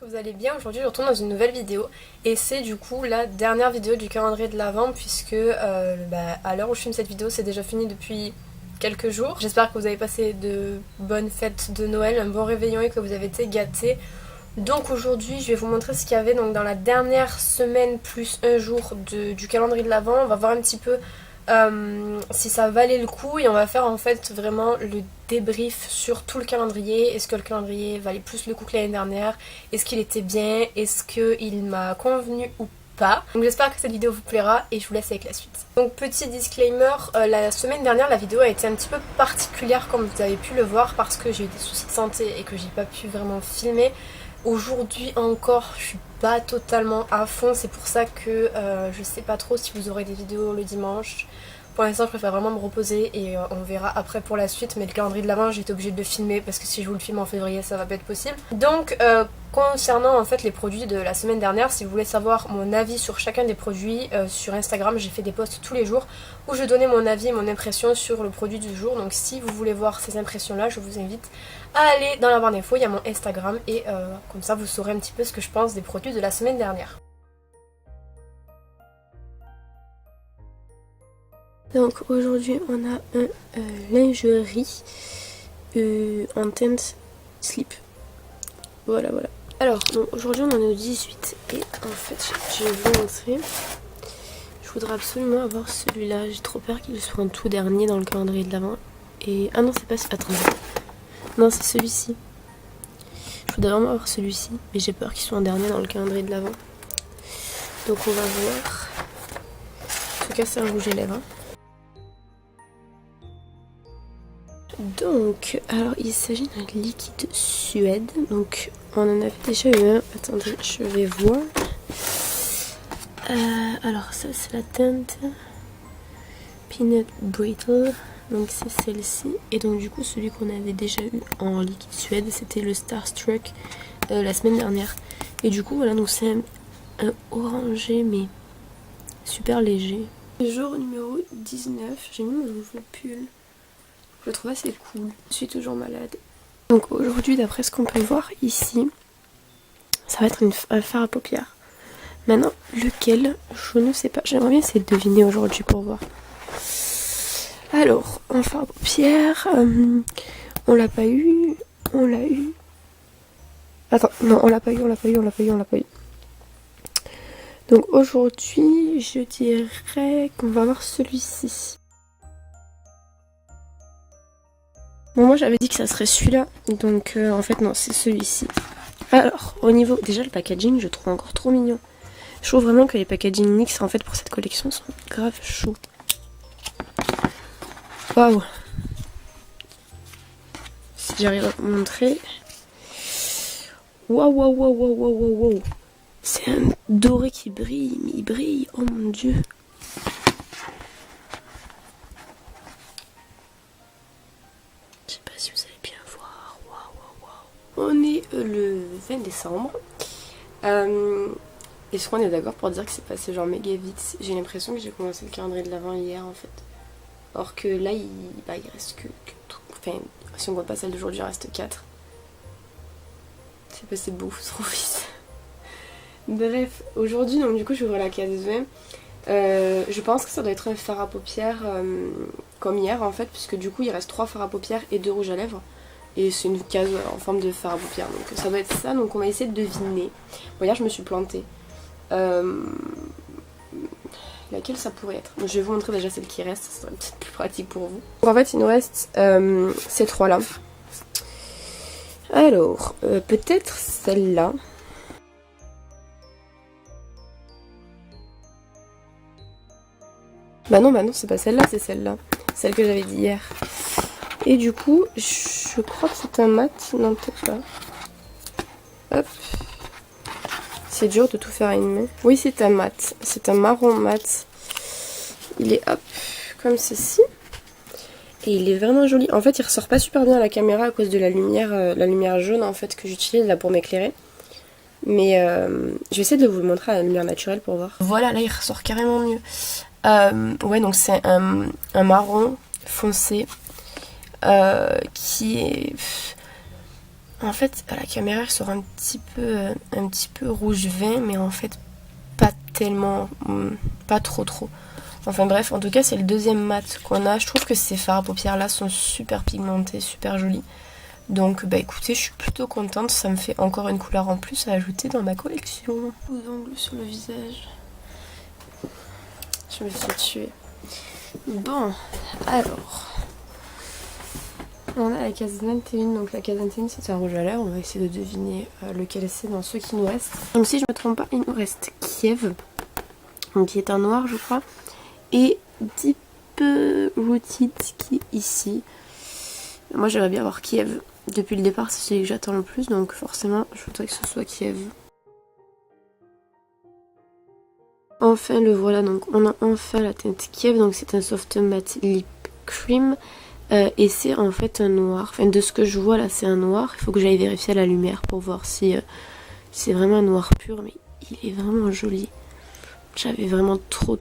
Vous allez bien. Aujourd'hui je retourne dans une nouvelle vidéo et c'est du coup la dernière vidéo du calendrier de l'Avent puisque à l'heure où je filme cette vidéo c'est déjà fini depuis quelques jours. J'espère que vous avez passé de bonnes fêtes de Noël, un bon réveillon et que vous avez été gâtés. Donc aujourd'hui je vais vous montrer ce qu'il y avait donc dans la dernière semaine plus un jour du calendrier de l'Avent. On va voir un petit peu si ça valait le coup et on va faire en fait vraiment le débrief sur tout le calendrier. Est-ce que le calendrier valait plus le coup que l'année dernière? Est-ce qu'il était bien? Est-ce qu'il m'a convenu ou pas? Donc j'espère que cette vidéo vous plaira et je vous laisse avec la suite. Donc petit disclaimer, la semaine dernière la vidéo a été un petit peu particulière comme vous avez pu le voir parce que j'ai eu des soucis de santé et que j'ai pas pu vraiment filmer. Aujourd'hui encore je suis pas totalement à fond, c'est pour ça que je sais pas trop si vous aurez des vidéos le dimanche. Pour l'instant je préfère vraiment me reposer et on verra après pour la suite, mais le calendrier de l'Avent j'ai été obligée de le filmer parce que si je vous le filme en février ça va pas être possible. Donc concernant en fait les produits de la semaine dernière, si vous voulez savoir mon avis sur chacun des produits, sur Instagram j'ai fait des posts tous les jours où je donnais mon avis et mon impression sur le produit du jour. Donc si vous voulez voir ces impressions là je vous invite à aller dans la barre d'infos, il y a mon Instagram et comme ça vous saurez un petit peu ce que je pense des produits de la semaine dernière. Donc aujourd'hui on a un lingerie en teinte slip. Voilà. Alors aujourd'hui on en est au 18 et en fait je vais vous montrer. Je voudrais absolument avoir celui-là, j'ai trop peur qu'il soit en tout dernier dans le calendrier de l'Avent. Et ah non c'est pas... Attendez. Non c'est celui-ci. Je voudrais vraiment avoir celui-ci, mais j'ai peur qu'il soit en dernier dans le calendrier de l'Avent. Donc on va voir. En tout cas c'est un rouge à lèvres. Donc, alors il s'agit d'un liquide Suède. Donc on en avait déjà eu un. Attendez, je vais voir. Alors ça c'est la teinte Peanut Brittle. Donc c'est celle-ci. Et donc du coup celui qu'on avait déjà eu en liquide Suède c'était le Starstruck la semaine dernière. Et du coup voilà, donc c'est un orangé mais super léger. Jour numéro 19, j'ai mis mon nouveau pull. Je le trouve assez cool. Je suis toujours malade. Donc aujourd'hui d'après ce qu'on peut voir ici, ça va être un fard à paupières. Maintenant lequel, je ne sais pas. J'aimerais bien essayer de deviner aujourd'hui pour voir. Alors, un fard à paupières, on l'a pas eu, on l'a eu. Attends, non, on l'a pas eu. Donc aujourd'hui, je dirais qu'on va avoir celui-ci. Bon, moi j'avais dit que ça serait celui-là, donc en fait non, c'est celui-ci. Alors, au niveau, déjà le packaging, je trouve encore trop mignon. Je trouve vraiment que les packaging NYX en fait pour cette collection sont grave chauds. Waouh! Si j'arrive à vous montrer. Waouh! C'est un doré qui brille, mais il brille, oh mon dieu! Je sais pas si vous allez bien voir. Waouh! On est le 20 décembre. Est-ce qu'on est d'accord pour dire que c'est passé genre méga vite? J'ai l'impression que j'ai commencé le calendrier de l'Avent hier en fait. Or que là il reste que enfin si on voit pas celle d'aujourd'hui il reste 4. C'est passé beaucoup trop vite. Bref, aujourd'hui donc du coup je vais ouvrir la case 20. Je pense que ça doit être un fard à paupières comme hier en fait, puisque du coup il reste 3 fards à paupières et 2 rouges à lèvres. Et c'est une case en forme de fard à paupières, donc ça doit être ça, donc on va essayer de deviner. Bon hier je me suis plantée. Laquelle ça pourrait être? Je vais vous montrer déjà celle qui reste, ça serait peut-être plus pratique pour vous. Donc en fait il nous reste ces 3 là. Alors, peut-être celle-là. Bah non, c'est pas celle-là, c'est celle-là. Celle que j'avais dit hier. Et du coup, je crois que c'est un mat. Non, peut-être pas. Hop. C'est dur de tout faire à une main. Oui, c'est un mat. C'est un marron mat. Il est hop, comme ceci. Et il est vraiment joli. En fait, il ressort pas super bien à la caméra à cause de la lumière jaune en fait que j'utilise là pour m'éclairer. Mais je vais essayer de vous le montrer à la lumière naturelle pour voir. Voilà, là il ressort carrément mieux. Ouais, donc c'est un marron foncé qui est... En fait, à la caméra, elle sort un petit peu rouge vin, mais en fait, pas tellement, pas trop. Enfin bref, en tout cas, c'est le deuxième mat qu'on a. Je trouve que ces fards à paupières là sont super pigmentés, super jolis. Donc bah écoutez, je suis plutôt contente, ça me fait encore une couleur en plus à ajouter dans ma collection. Aux ongles sur le visage. Je me suis tuée. Bon, alors... On a la case 21, donc la case 21 c'est un rouge à lèvres, on va essayer de deviner lequel c'est dans ceux qui nous restent. Donc si je me trompe pas, il nous reste Kiev, donc qui est un noir je crois, et Deep Rooted qui est ici. Moi j'aimerais bien avoir Kiev, depuis le départ c'est celui que j'attends le plus, donc forcément je voudrais que ce soit Kiev. Enfin le voilà, donc on a enfin la teinte Kiev, donc c'est un soft matte lip cream. Et c'est en fait un noir, enfin de ce que je vois là c'est un noir, il faut que j'aille vérifier à la lumière pour voir si c'est vraiment un noir pur, mais il est vraiment joli. J'avais vraiment trop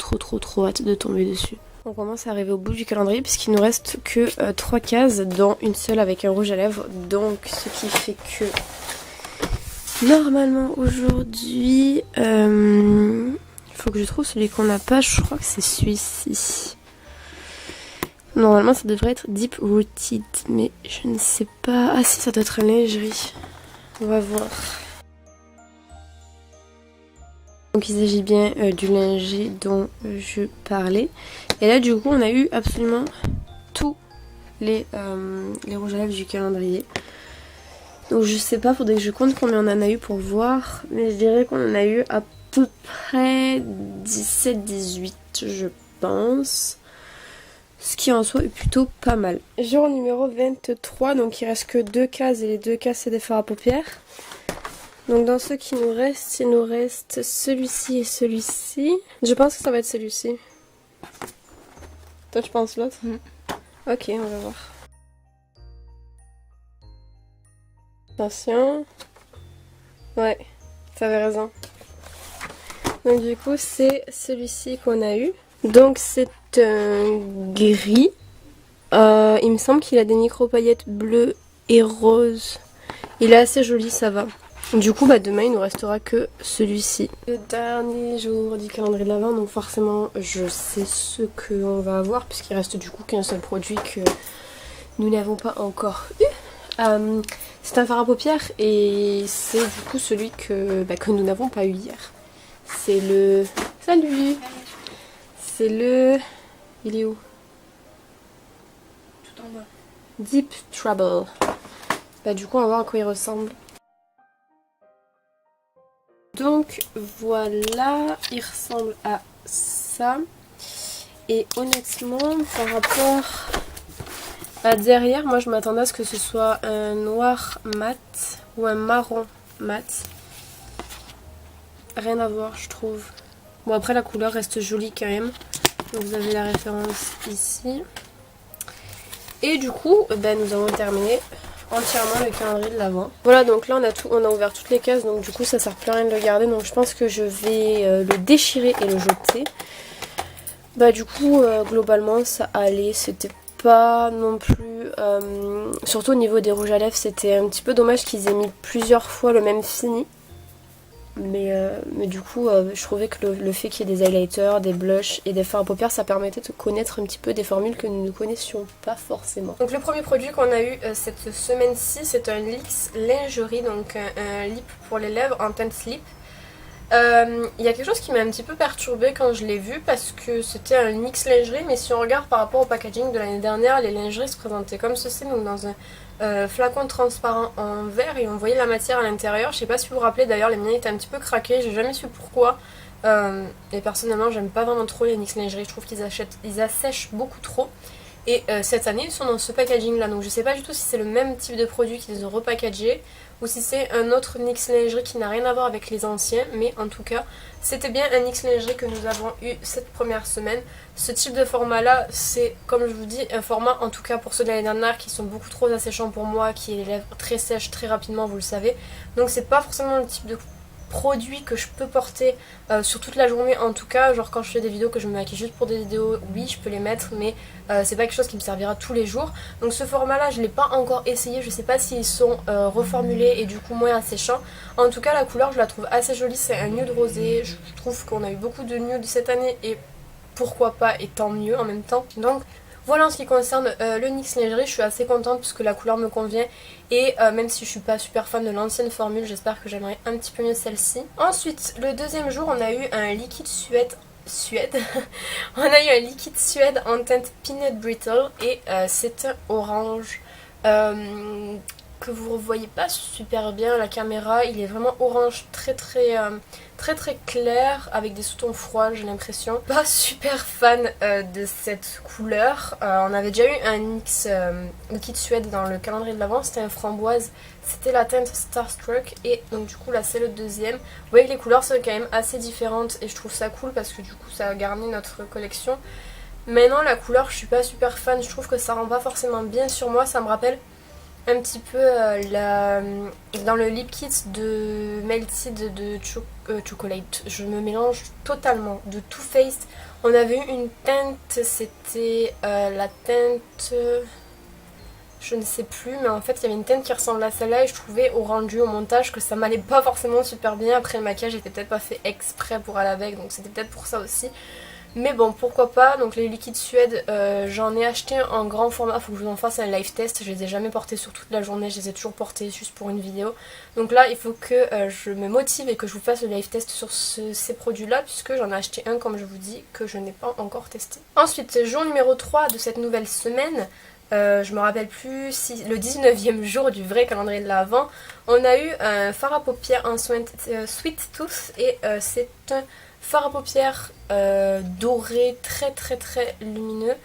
hâte de tomber dessus. On commence à arriver au bout du calendrier puisqu'il nous reste que 3 cases, dont une seule avec un rouge à lèvres, donc ce qui fait que normalement aujourd'hui il faut que je trouve celui qu'on n'a pas, je crois que c'est celui-ci. Normalement ça devrait être Deep Rooted, mais je ne sais pas. Ah si, ça doit être un lingerie. On va voir. Donc il s'agit bien du lingerie dont je parlais. Et là du coup on a eu absolument tous les rouges à lèvres du calendrier. Donc je sais pas, faudrait que je compte combien on en a eu pour voir. Mais je dirais qu'on en a eu à peu près 17-18 je pense. Ce qui en soi est plutôt pas mal. Jour numéro 23, donc il reste que 2 cases et les 2 cases c'est des fards à paupières. Donc dans ceux qui nous restent, il nous reste celui-ci et celui-ci. Je pense que ça va être celui-ci. Toi tu penses l'autre? Ok, on va voir. Attention. Ouais, t'avais raison. Donc du coup c'est celui-ci qu'on a eu. Donc c'est un gris. Il me semble qu'il a des micro-paillettes bleues et roses. Il est assez joli, ça va. Du coup bah demain il nous restera que celui-ci. Le dernier jour du calendrier de l'Avent, donc forcément je sais ce qu'on va avoir puisqu'il reste du coup qu'un seul produit que nous n'avons pas encore eu. C'est un fard à paupières et c'est du coup celui que nous n'avons pas eu hier. C'est le... Salut! C'est le... Il est où? Tout en bas. Deep Trouble. Bah du coup on va voir à quoi il ressemble. Donc voilà, il ressemble à ça. Et honnêtement, par rapport à derrière, moi je m'attendais à ce que ce soit un noir mat ou un marron mat. Rien à voir je trouve. Bon après la couleur reste jolie quand même. Donc vous avez la référence ici. Et du coup, nous avons terminé entièrement le calendrier de l'Avent. Voilà, donc là on a ouvert toutes les cases, donc du coup ça sert plus à rien de le garder. Donc je pense que je vais le déchirer et le jeter. Du coup, globalement ça allait, c'était pas non plus... surtout au niveau des rouges à lèvres, c'était un petit peu dommage qu'ils aient mis plusieurs fois le même fini. Mais du coup je trouvais que le fait qu'il y ait des highlighters, des blushs et des fards à paupières, ça permettait de connaître un petit peu des formules que nous ne connaissions pas forcément. Donc le premier produit qu'on a eu cette semaine-ci, c'est un NYX Lingerie, donc un lip pour les lèvres en teinte slip. Il y a quelque chose qui m'a un petit peu perturbée quand je l'ai vu parce que c'était un NYX Lingerie, mais si on regarde par rapport au packaging de l'année dernière, les lingeries se présentaient comme ceci, donc dans un flacon transparent en verre et on voyait la matière à l'intérieur. Je sais pas si vous vous rappelez, d'ailleurs les miens étaient un petit peu craqués, j'ai jamais su pourquoi. Et personnellement j'aime pas vraiment trop les NYX Lingerie, je trouve qu'ils assèchent beaucoup trop. Et cette année ils sont dans ce packaging là, donc je sais pas du tout si c'est le même type de produit qui les ont repackagés ou si c'est un autre NYX Lingerie qui n'a rien à voir avec les anciens, mais en tout cas c'était bien un NYX Lingerie que nous avons eu cette première semaine. Ce type de format là, c'est comme je vous dis un format, en tout cas pour ceux de l'année dernière, qui sont beaucoup trop asséchants pour moi, qui est les lèvres très sèches très rapidement, vous le savez. Donc c'est pas forcément le type de produit que je peux porter sur toute la journée en tout cas, genre quand je fais des vidéos que je me maquille juste pour des vidéos, oui je peux les mettre, mais c'est pas quelque chose qui me servira tous les jours. Donc ce format là je l'ai pas encore essayé, je sais pas s'ils sont reformulés et du coup moins asséchants. En tout cas la couleur je la trouve assez jolie, c'est un nude rosé, je trouve qu'on a eu beaucoup de nudes cette année et pourquoi pas, et tant mieux en même temps. Donc voilà en ce qui concerne le NYX lingerie, je suis assez contente puisque la couleur me convient et même si je suis pas super fan de l'ancienne formule, j'espère que j'aimerais un petit peu mieux celle-ci. Ensuite, le deuxième jour, on a eu un liquide Suède. On a eu un liquide Suède en teinte Peanut Brittle et c'est un orange que vous ne voyez pas super bien à la caméra. Il est vraiment orange très clair avec des sous-tons froids, j'ai l'impression. Pas super fan de cette couleur. On avait déjà eu un NYX liquide Suède dans le calendrier de l'Avent, c'était un framboise. C'était la teinte Starstruck et donc du coup là c'est le deuxième. Vous voyez que les couleurs sont quand même assez différentes et je trouve ça cool parce que du coup ça garni notre collection. Maintenant la couleur je suis pas super fan, je trouve que ça rend pas forcément bien sur moi, ça me rappelle un petit peu dans le lip kit de Melted de Chocolate. Je me mélange totalement. De Too Faced, on avait eu une teinte, c'était la teinte... je ne sais plus, mais en fait il y avait une teinte qui ressemble à celle-là et je trouvais au rendu, au montage, que ça m'allait pas forcément super bien. Après le maquillage était peut-être pas fait exprès pour aller avec, donc c'était peut-être pour ça aussi. Mais bon, pourquoi pas. Donc les liquides Suède, j'en ai acheté en grand format, faut que je vous en fasse un live test. Je les ai jamais portés sur toute la journée, je les ai toujours portés juste pour une vidéo. Donc là, il faut que je me motive et que je vous fasse le live test sur ces produits-là, puisque j'en ai acheté un, comme je vous dis, que je n'ai pas encore testé. Ensuite, jour numéro 3 de cette nouvelle semaine. Je me rappelle plus si le 19e jour du vrai calendrier de l'Avent, on a eu un fard à paupières en Sweet Tooth et c'est un fard à paupières doré très lumineux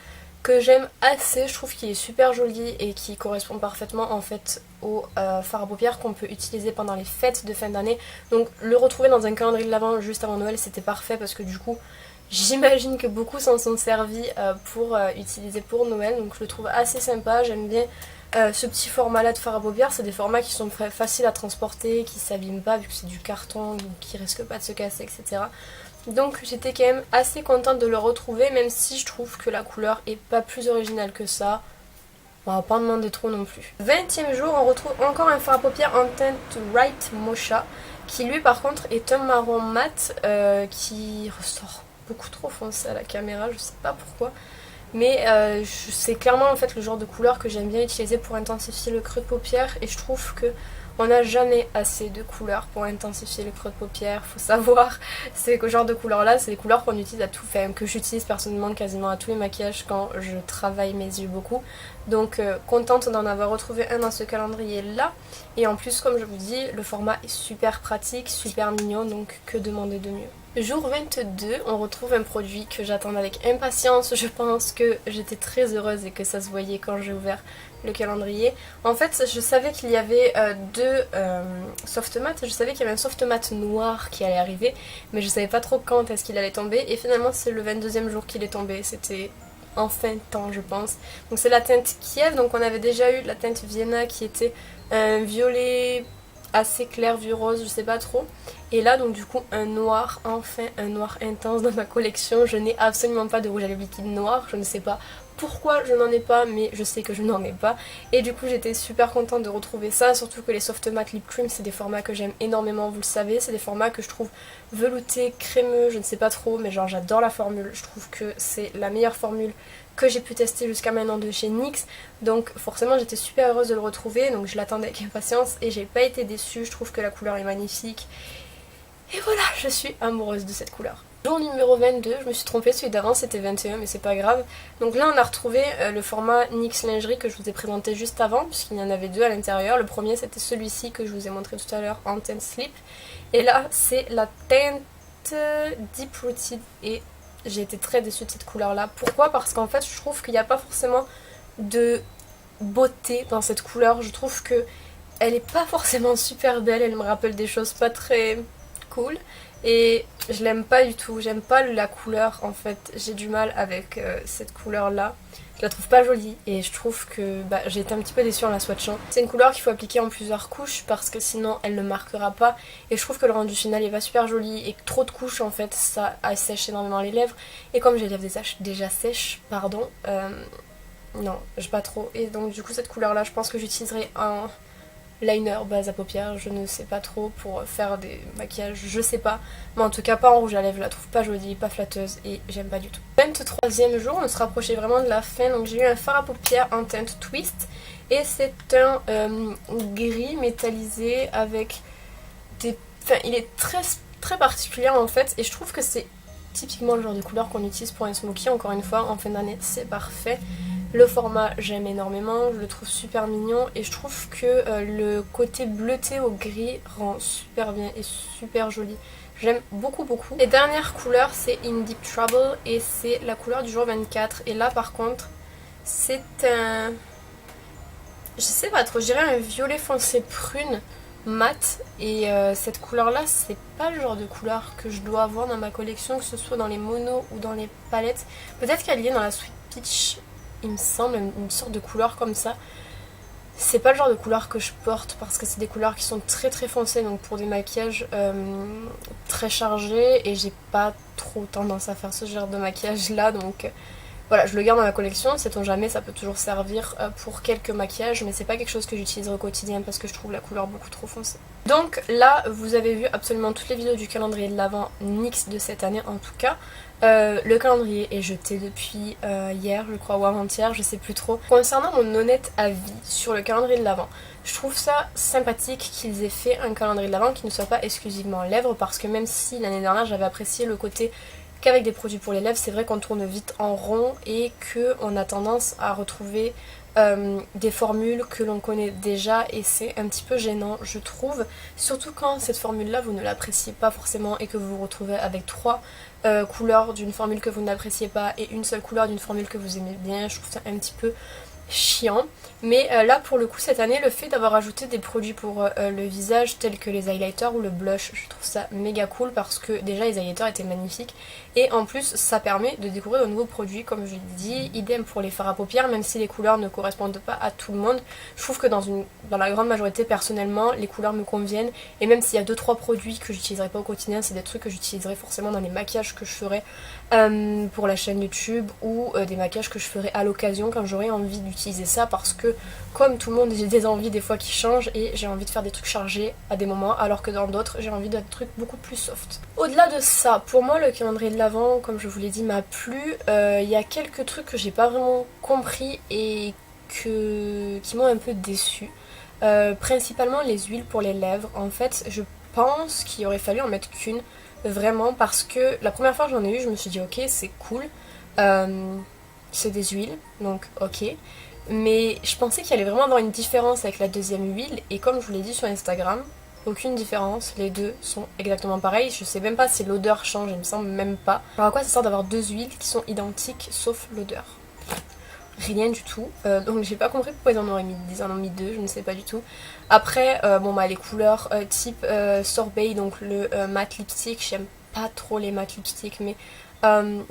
que j'aime assez. Je trouve qu'il est super joli et qui correspond parfaitement en fait au fard à paupières qu'on peut utiliser pendant les fêtes de fin d'année. Donc le retrouver dans un calendrier de l'Avent juste avant Noël, c'était parfait parce que du coup j'imagine que beaucoup s'en sont servis pour utiliser pour Noël, donc je le trouve assez sympa. J'aime bien ce petit format là de fard à paupières, c'est des formats qui sont faciles à transporter, qui s'abîment pas vu que c'est du carton, donc qui risquent pas de se casser, etc. Donc j'étais quand même assez contente de le retrouver, même si je trouve que la couleur est pas plus originale que ça. On va pas en demander trop non plus. 20e jour, on retrouve encore un fard à paupières en teinte Right Mocha, qui lui par contre est un marron mat qui ressort beaucoup trop foncé à la caméra, je sais pas pourquoi. Mais c'est clairement en fait le genre de couleur que j'aime bien utiliser pour intensifier le creux de paupière et je trouve que on n'a jamais assez de couleurs pour intensifier le creux de paupière. Faut savoir, c'est ce genre de couleurs là, c'est des couleurs qu'on utilise à tout faire, que j'utilise personnellement quasiment à tous les maquillages quand je travaille mes yeux beaucoup. Donc contente d'en avoir retrouvé un dans ce calendrier là. Et en plus comme je vous dis, le format est super pratique, super mignon, donc que demander de mieux. Jour 22, on retrouve un produit que j'attends avec impatience. Je pense que j'étais très heureuse et que ça se voyait quand j'ai ouvert le calendrier. En fait, je savais qu'il y avait deux soft matte. Je savais qu'il y avait un soft matte noir qui allait arriver, mais je savais pas trop quand est-ce qu'il allait tomber. Et finalement, c'est le 22e jour qu'il est tombé. C'était en fin de temps, je pense. Donc c'est la teinte Kiev. Donc on avait déjà eu la teinte Vienna qui était un violet assez clair, vieux rose, je sais pas trop. Et là donc du coup un noir, enfin un noir intense dans ma collection. Je n'ai absolument pas de rouge à lèvres liquide noir, je ne sais pas pourquoi je n'en ai pas, mais je sais que je n'en ai pas. Et du coup j'étais super contente de retrouver ça, surtout que les soft matte lip cream c'est des formats que j'aime énormément, vous le savez. C'est des formats que je trouve veloutés, crémeux, je ne sais pas trop, mais genre j'adore la formule. Je trouve que c'est la meilleure formule que j'ai pu tester jusqu'à maintenant de chez NYX, donc forcément j'étais super heureuse de le retrouver, donc je l'attendais avec impatience et j'ai pas été déçue. Je trouve que la couleur est magnifique et voilà, je suis amoureuse de cette couleur. Jour numéro 22, je me suis trompée, celui d'avant c'était 21 mais c'est pas grave. Donc là on a retrouvé le format NYX lingerie que je vous ai présenté juste avant, puisqu'il y en avait deux à l'intérieur. Le premier c'était celui-ci que je vous ai montré tout à l'heure en teinte slip, et là c'est la teinte Deep Rooted et j'ai été très déçue de cette couleur là. Pourquoi? Parce qu'en fait je trouve qu'il n'y a pas forcément de beauté dans cette couleur. Je trouve que elle est pas forcément super belle, elle me rappelle des choses pas très cool et je l'aime pas du tout. J'aime pas la couleur en fait, j'ai du mal avec cette couleur là. je la trouve pas jolie et je trouve que j'ai été un petit peu déçue en la swatchant. C'est une couleur qu'il faut appliquer en plusieurs couches parce que sinon elle ne marquera pas et je trouve que le rendu final est pas super joli et que trop de couches en fait ça assèche énormément les lèvres et comme j'ai les lèvres déjà sèches, pardon, non, j'ai pas trop. Et donc du coup cette couleur là je pense que j'utiliserai un liner base à paupières, je ne sais pas trop, pour faire des maquillages, je sais pas. Mais en tout cas pas en rouge à lèvres, je la trouve pas jolie, pas flatteuse et j'aime pas du tout. 23e jour, on se rapprochait vraiment de la fin, donc j'ai eu un fard à paupières en teinte Twist. Et c'est un gris métallisé avec des... Enfin il est très particulier en fait et je trouve que c'est typiquement le genre de couleur qu'on utilise pour un smoky, encore une fois, en fin d'année c'est parfait. Le format j'aime énormément, je le trouve super mignon et je trouve que le côté bleuté au gris rend super bien et super joli. J'aime beaucoup beaucoup. Les dernières couleurs c'est In Deep Trouble et c'est la couleur du jour 24 et là par contre c'est un... je sais pas trop, je dirais un violet foncé prune mat et cette couleur là c'est pas le genre de couleur que je dois avoir dans ma collection, que ce soit dans les monos ou dans les palettes. Peut-être qu'elle y est dans la Sweet Peach, il me semble, une sorte de couleur comme ça. C'est pas le genre de couleur que je porte parce que c'est des couleurs qui sont très foncées, donc pour des maquillages très chargés et j'ai pas trop tendance à faire ce genre de maquillage là, donc voilà, je le garde dans ma collection, sait-on jamais, ça peut toujours servir pour quelques maquillages, mais c'est pas quelque chose que j'utiliserai au quotidien parce que je trouve la couleur beaucoup trop foncée. Donc là, vous avez vu absolument toutes les vidéos du calendrier de l'Avent NYX de cette année en tout cas. Le calendrier est jeté depuis hier, je crois, ou avant-hier, je sais plus trop. Concernant mon honnête avis sur le calendrier de l'Avent, je trouve ça sympathique qu'ils aient fait un calendrier de l'Avent qui ne soit pas exclusivement lèvres, parce que même si l'année dernière j'avais apprécié le côté qu'avec des produits pour les lèvres, c'est vrai qu'on tourne vite en rond et qu'on a tendance à retrouver des formules que l'on connaît déjà et c'est un petit peu gênant je trouve, surtout quand cette formule là vous ne l'appréciez pas forcément et que vous vous retrouvez avec trois couleurs d'une formule que vous n'appréciez pas et une seule couleur d'une formule que vous aimez bien. Je trouve ça un petit peu chiant, mais là pour le coup cette année le fait d'avoir ajouté des produits pour le visage tels que les highlighters ou le blush, je trouve ça méga cool parce que déjà les highlighters étaient magnifiques et en plus ça permet de découvrir de nouveaux produits comme je l'ai dit. Idem pour les fards à paupières, même si les couleurs ne correspondent pas à tout le monde, je trouve que dans la grande majorité personnellement les couleurs me conviennent et même s'il y a 2-3 produits que j'utiliserai pas au quotidien, c'est des trucs que j'utiliserai forcément dans les maquillages que je ferai pour la chaîne YouTube ou des maquillages que je ferai à l'occasion quand j'aurai envie d'utiliser ça parce que comme tout le monde j'ai des envies des fois qui changent et j'ai envie de faire des trucs chargés à des moments alors que dans d'autres j'ai envie de trucs beaucoup plus soft. Au-delà de ça, pour moi le calendrier de l'Avent comme je vous l'ai dit m'a plu. Il y a quelques trucs que j'ai pas vraiment compris et qui m'ont un peu déçue. Principalement les huiles pour les lèvres. En fait je pense qu'il aurait fallu en mettre qu'une. Vraiment parce que la première fois que j'en ai eu je me suis dit ok c'est cool, c'est des huiles donc ok, mais je pensais qu'il y allait vraiment avoir une différence avec la deuxième huile et comme je vous l'ai dit sur Instagram, aucune différence, les deux sont exactement pareils. Je sais même pas si l'odeur change, il me semble même pas. Alors à quoi ça sert d'avoir deux huiles qui sont identiques sauf l'odeur? Rien du tout, donc j'ai pas compris pourquoi ils en ont mis deux, je ne sais pas du tout. Après les couleurs type sorbet, donc le matte lipstick, j'aime pas trop les matte lipstick mais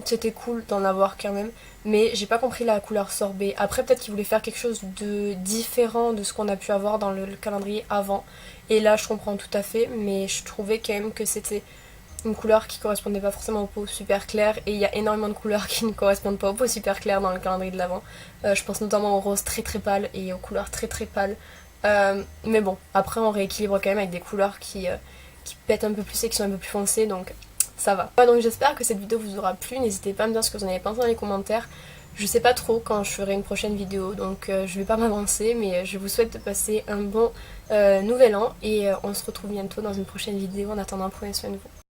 c'était cool d'en avoir quand même, mais j'ai pas compris la couleur sorbet. Après peut-être qu'ils voulaient faire quelque chose de différent de ce qu'on a pu avoir dans le calendrier avant et là je comprends tout à fait, mais je trouvais quand même que c'était une couleur qui correspondait pas forcément aux peaux super claires et il y a énormément de couleurs qui ne correspondent pas aux peaux super claires dans le calendrier de l'Avent. Je pense notamment aux roses très pâles et aux couleurs très pâles. Mais bon, après on rééquilibre quand même avec des couleurs qui pètent un peu plus et qui sont un peu plus foncées, donc ça va. Donc j'espère que cette vidéo vous aura plu, n'hésitez pas à me dire ce que vous en avez pensé dans les commentaires. Je sais pas trop quand je ferai une prochaine vidéo, donc je vais pas m'avancer, mais je vous souhaite de passer un bon nouvel an et on se retrouve bientôt dans une prochaine vidéo. En attendant, prenez soin de vous.